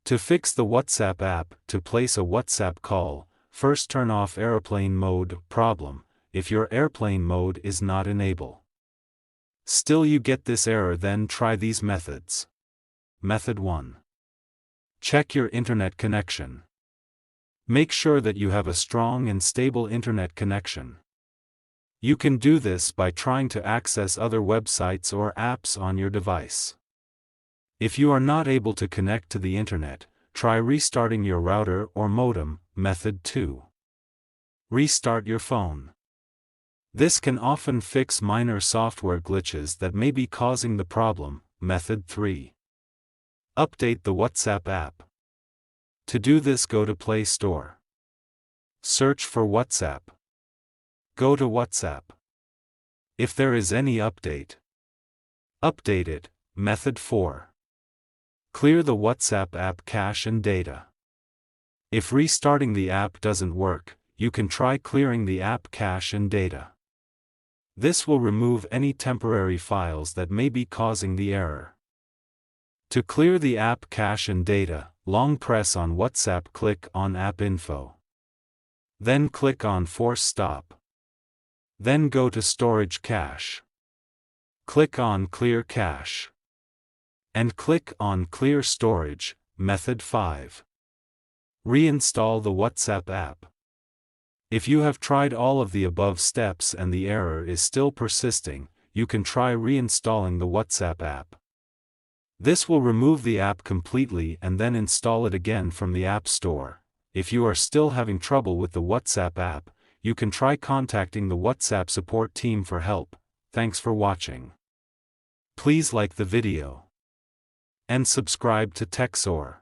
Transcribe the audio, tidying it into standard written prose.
To fix the WhatsApp app, to place a WhatsApp call, first turn off airplane mode. Problem: if your airplane mode is not enabled. Still you get this error, then try these methods. Method 1. Check your internet connection. Make sure that you have a strong and stable internet connection. You can do this by trying to access other websites or apps on your device. If you are not able to connect to the internet, try restarting your router or modem. Method 2. Restart your phone. This can often fix minor software glitches that may be causing the problem. Method 3. Update the WhatsApp app. To do this, go to Play Store. Search for WhatsApp. Go to WhatsApp. If there is any update, update it. Method 4. Clear the WhatsApp app cache and data. If restarting the app doesn't work, you can try clearing the app cache and data. This will remove any temporary files that may be causing the error. To clear the app cache and data, long press on WhatsApp, click on App Info. Then click on Force Stop. Then go to Storage Cache. Click on Clear Cache. And click on Clear Storage. Method 5. Reinstall the WhatsApp app. If you have tried all of the above steps and the error is still persisting, you can try reinstalling the WhatsApp app. This will remove the app completely and then install it again from the App Store. If you are still having trouble with the WhatsApp app, you can try contacting the WhatsApp support team for help. Thanks for watching. Please like the video and subscribe to TechSor.